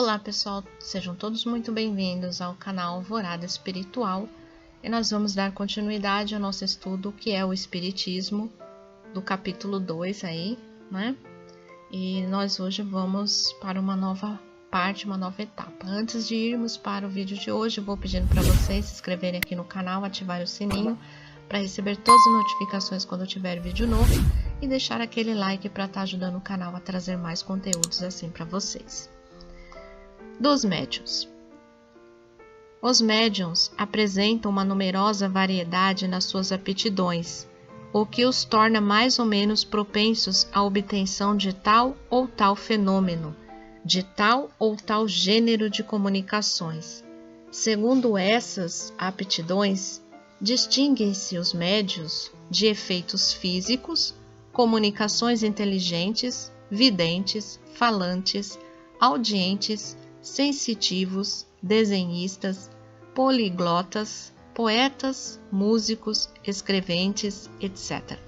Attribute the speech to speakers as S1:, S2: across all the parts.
S1: Olá pessoal, sejam todos muito bem-vindos ao canal Alvorada Espiritual e nós vamos dar continuidade ao nosso estudo que é o Espiritismo do capítulo 2 aí, né? E nós hoje vamos para uma nova parte, uma nova etapa. Antes de irmos para o vídeo de hoje, eu vou pedindo para vocês se inscreverem aqui no canal, ativar o sininho para receber todas as notificações quando tiver vídeo novo e deixar aquele like para estar ajudando o canal a trazer mais conteúdos assim para vocês. Dos médiuns. Os médiuns apresentam uma numerosa variedade nas suas aptidões, o que os torna mais ou menos propensos à obtenção de tal ou tal fenômeno, de tal ou tal gênero de comunicações. Segundo essas aptidões, distinguem-se os médiuns de efeitos físicos, comunicações inteligentes, videntes, falantes, audientes, sensitivos, desenhistas, poliglotas, poetas, músicos, escreventes, etc.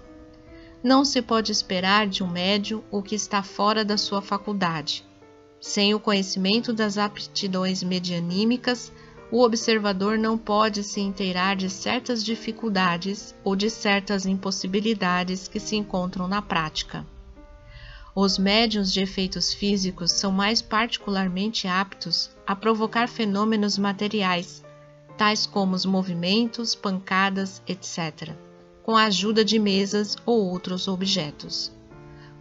S1: Não se pode esperar de um médium o que está fora da sua faculdade. Sem o conhecimento das aptidões medianímicas, o observador não pode se inteirar de certas dificuldades ou de certas impossibilidades que se encontram na prática. Os médiuns de efeitos físicos são mais particularmente aptos a provocar fenômenos materiais, tais como os movimentos, pancadas, etc., com a ajuda de mesas ou outros objetos.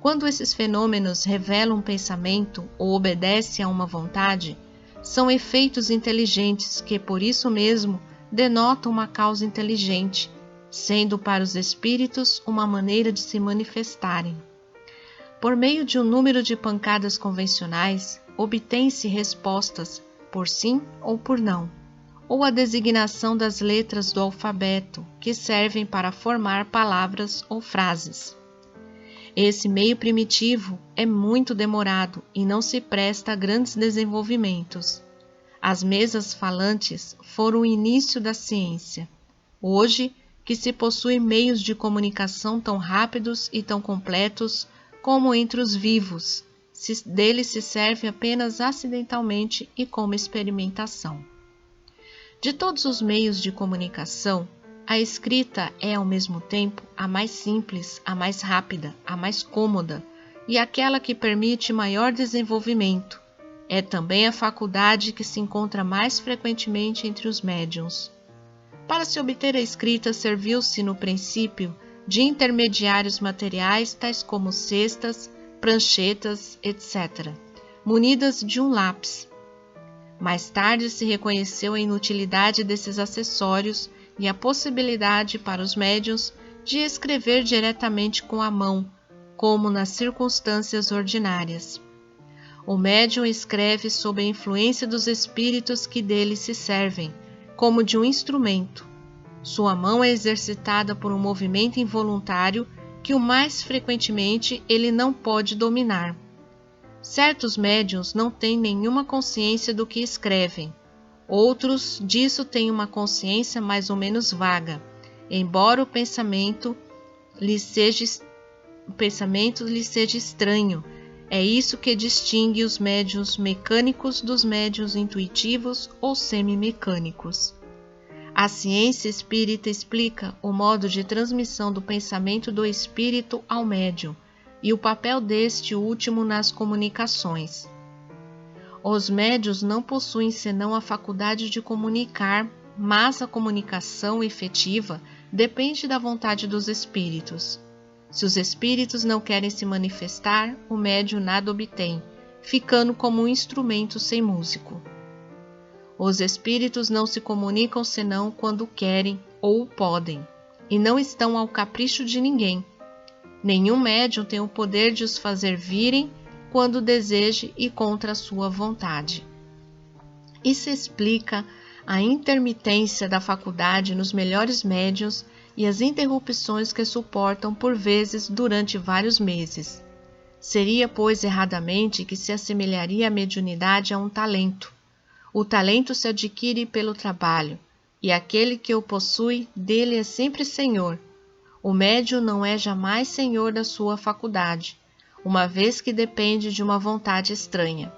S1: Quando esses fenômenos revelam um pensamento ou obedecem a uma vontade, são efeitos inteligentes que, por isso mesmo, denotam uma causa inteligente, sendo para os espíritos uma maneira de se manifestarem. Por meio de um número de pancadas convencionais, obtém-se respostas por sim ou por não, ou a designação das letras do alfabeto, que servem para formar palavras ou frases. Esse meio primitivo é muito demorado e não se presta a grandes desenvolvimentos. As mesas falantes foram o início da ciência. Hoje, que se possui meios de comunicação tão rápidos e tão completos como entre os vivos, dele se serve apenas acidentalmente e como experimentação. De todos os meios de comunicação, a escrita é ao mesmo tempo a mais simples, a mais rápida, a mais cômoda e aquela que permite maior desenvolvimento. É também a faculdade que se encontra mais frequentemente entre os médiuns. Para se obter a escrita, serviu-se no princípio de intermediários materiais tais como cestas, pranchetas, etc., munidas de um lápis. Mais tarde se reconheceu a inutilidade desses acessórios e a possibilidade para os médiuns de escrever diretamente com a mão, como nas circunstâncias ordinárias. O médium escreve sob a influência dos espíritos que dele se servem, como de um instrumento. Sua mão é exercitada por um movimento involuntário que o mais frequentemente ele não pode dominar. Certos médiuns não têm nenhuma consciência do que escrevem. Outros disso têm uma consciência mais ou menos vaga, embora o pensamento lhes seja estranho. É isso que distingue os médiuns mecânicos dos médiuns intuitivos ou semimecânicos. A ciência espírita explica o modo de transmissão do pensamento do espírito ao médium e o papel deste último nas comunicações. Os médiuns não possuem senão a faculdade de comunicar, mas a comunicação efetiva depende da vontade dos espíritos. Se os espíritos não querem se manifestar, o médium nada obtém, ficando como um instrumento sem músico. Os espíritos não se comunicam senão quando querem ou podem, e não estão ao capricho de ninguém. Nenhum médium tem o poder de os fazer virem quando deseje e contra a sua vontade. Isso explica a intermitência da faculdade nos melhores médiuns e as interrupções que suportam por vezes durante vários meses. Seria, pois, erradamente que se assemelharia a mediunidade a um talento. O talento se adquire pelo trabalho, e aquele que o possui, dele é sempre senhor. O médium não é jamais senhor da sua faculdade, uma vez que depende de uma vontade estranha.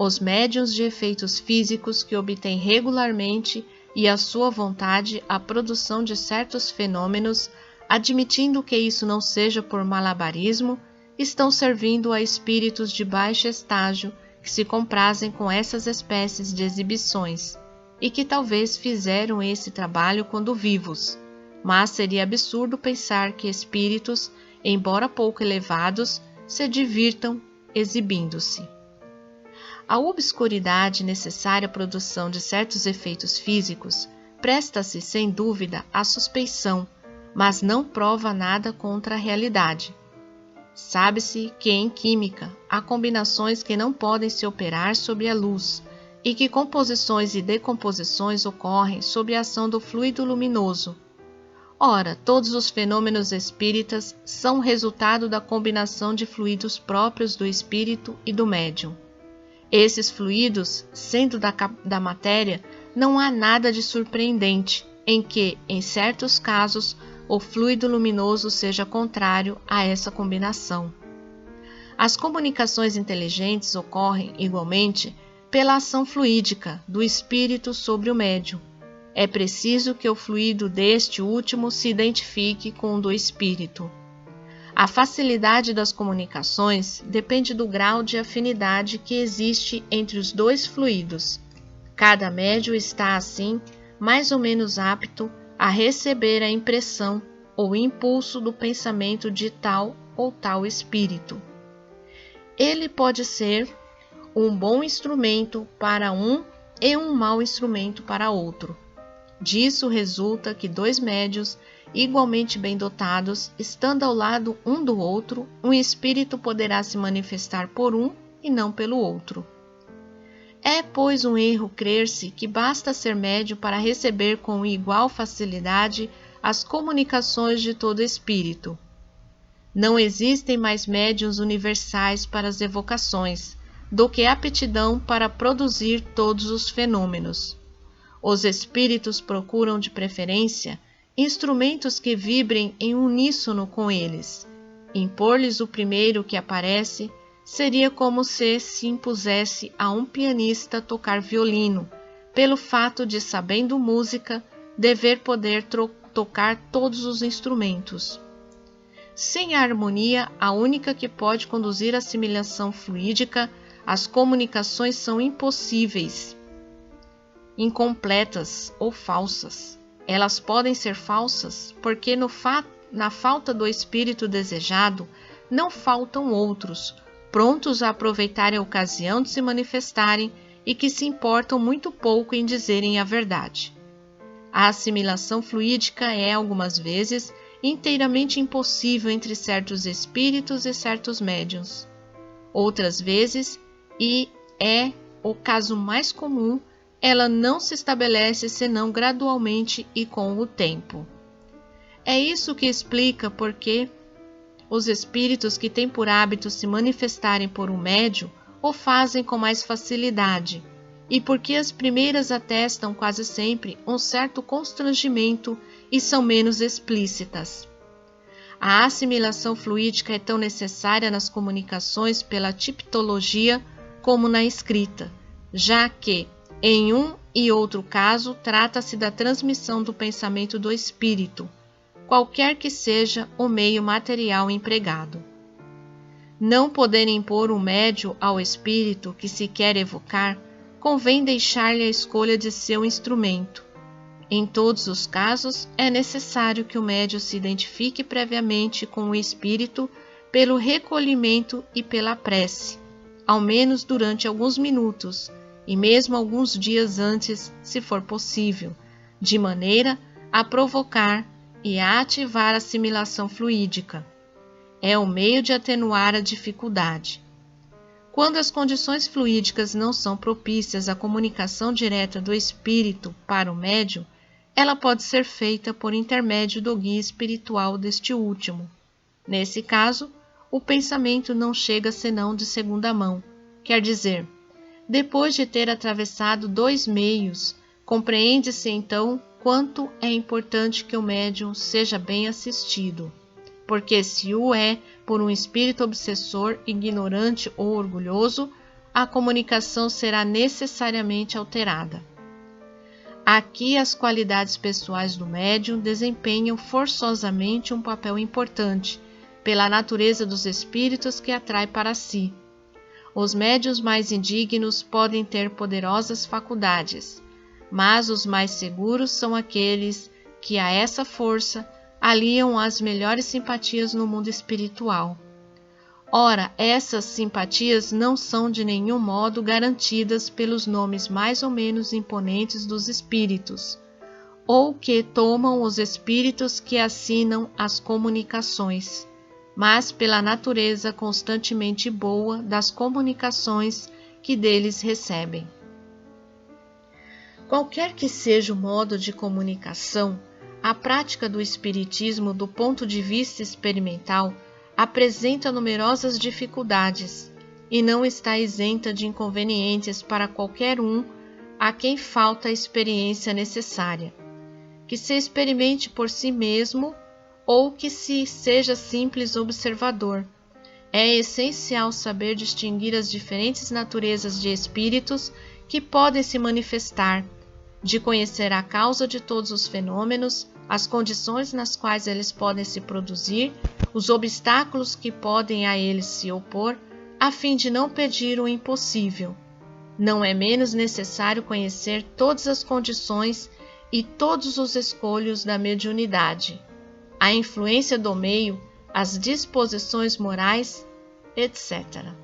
S1: Os médiuns de efeitos físicos que obtêm regularmente e à sua vontade a produção de certos fenômenos, admitindo que isso não seja por malabarismo, estão servindo a espíritos de baixo estágio que se comprazem com essas espécies de exibições e que talvez fizeram esse trabalho quando vivos, mas seria absurdo pensar que espíritos, embora pouco elevados, se divirtam exibindo-se. A obscuridade necessária à produção de certos efeitos físicos presta-se, sem dúvida, à suspeição, mas não prova nada contra a realidade. Sabe-se que em química há combinações que não podem se operar sob a luz e que composições e decomposições ocorrem sob a ação do fluido luminoso. Ora, todos os fenômenos espíritas são resultado da combinação de fluidos próprios do espírito e do médium. Esses fluidos, sendo da matéria, não há nada de surpreendente em que, em certos casos, o fluido luminoso seja contrário a essa combinação. As comunicações inteligentes ocorrem, igualmente, pela ação fluídica do espírito sobre o médium. É preciso que o fluido deste último se identifique com o do espírito. A facilidade das comunicações depende do grau de afinidade que existe entre os dois fluidos. Cada médium está, assim, mais ou menos apto a receber a impressão ou impulso do pensamento de tal ou tal espírito. Ele pode ser um bom instrumento para um e um mau instrumento para outro. Disso resulta que dois médiuns igualmente bem dotados, estando ao lado um do outro, um espírito poderá se manifestar por um e não pelo outro. É, pois, um erro crer-se que basta ser médium para receber com igual facilidade as comunicações de todo espírito. Não existem mais médiuns universais para as evocações do que aptidão para produzir todos os fenômenos. Os espíritos procuram de preferência instrumentos que vibrem em uníssono com eles. Impor-lhes o primeiro que aparece seria como se impusesse a um pianista tocar violino, pelo fato de, sabendo música, dever poder tocar todos os instrumentos. Sem a harmonia, a única que pode conduzir à assimilação fluídica, as comunicações são impossíveis, incompletas ou falsas. Elas podem ser falsas porque na falta do espírito desejado não faltam outros, prontos a aproveitarem a ocasião de se manifestarem e que se importam muito pouco em dizerem a verdade. A assimilação fluídica é, algumas vezes, inteiramente impossível entre certos espíritos e certos médiuns. Outras vezes, e é o caso mais comum, ela não se estabelece senão gradualmente e com o tempo. É isso que explica por que os espíritos que têm por hábito se manifestarem por um médium o fazem com mais facilidade, e porque as primeiras atestam quase sempre um certo constrangimento e são menos explícitas. A assimilação fluídica é tão necessária nas comunicações pela tipologia como na escrita, já que, em um e outro caso, trata-se da transmissão do pensamento do espírito, qualquer que seja o meio material empregado. Não podendo impor um médium ao espírito que se quer evocar, convém deixar-lhe a escolha de seu instrumento. Em todos os casos, é necessário que o médium se identifique previamente com o espírito pelo recolhimento e pela prece, ao menos durante alguns minutos, e mesmo alguns dias antes, se for possível, de maneira a provocar e a ativar a assimilação fluídica. É o meio de atenuar a dificuldade. Quando as condições fluídicas não são propícias à comunicação direta do espírito para o médium, ela pode ser feita por intermédio do guia espiritual deste último. Nesse caso, o pensamento não chega senão de segunda mão, quer dizer, depois de ter atravessado dois meios, compreende-se então quanto é importante que o médium seja bem assistido, porque se o é por um espírito obsessor, ignorante ou orgulhoso, a comunicação será necessariamente alterada. Aqui, as qualidades pessoais do médium desempenham forçosamente um papel importante, pela natureza dos espíritos que atrai para si. Os médiuns mais indignos podem ter poderosas faculdades, mas os mais seguros são aqueles que a essa força aliam as melhores simpatias no mundo espiritual. Ora, essas simpatias não são de nenhum modo garantidas pelos nomes mais ou menos imponentes dos espíritos, ou que tomam os espíritos que assinam as comunicações, mas pela natureza constantemente boa das comunicações que deles recebem. Qualquer que seja o modo de comunicação, a prática do espiritismo do ponto de vista experimental apresenta numerosas dificuldades e não está isenta de inconvenientes para qualquer um a quem falta a experiência necessária, que se experimente por si mesmo ou que se seja simples observador. É essencial saber distinguir as diferentes naturezas de espíritos que podem se manifestar, de conhecer a causa de todos os fenômenos, as condições nas quais eles podem se produzir, os obstáculos que podem a eles se opor, a fim de não pedir o impossível. Não é menos necessário conhecer todas as condições e todos os escolhos da mediunidade, a influência do meio, as disposições morais, etc.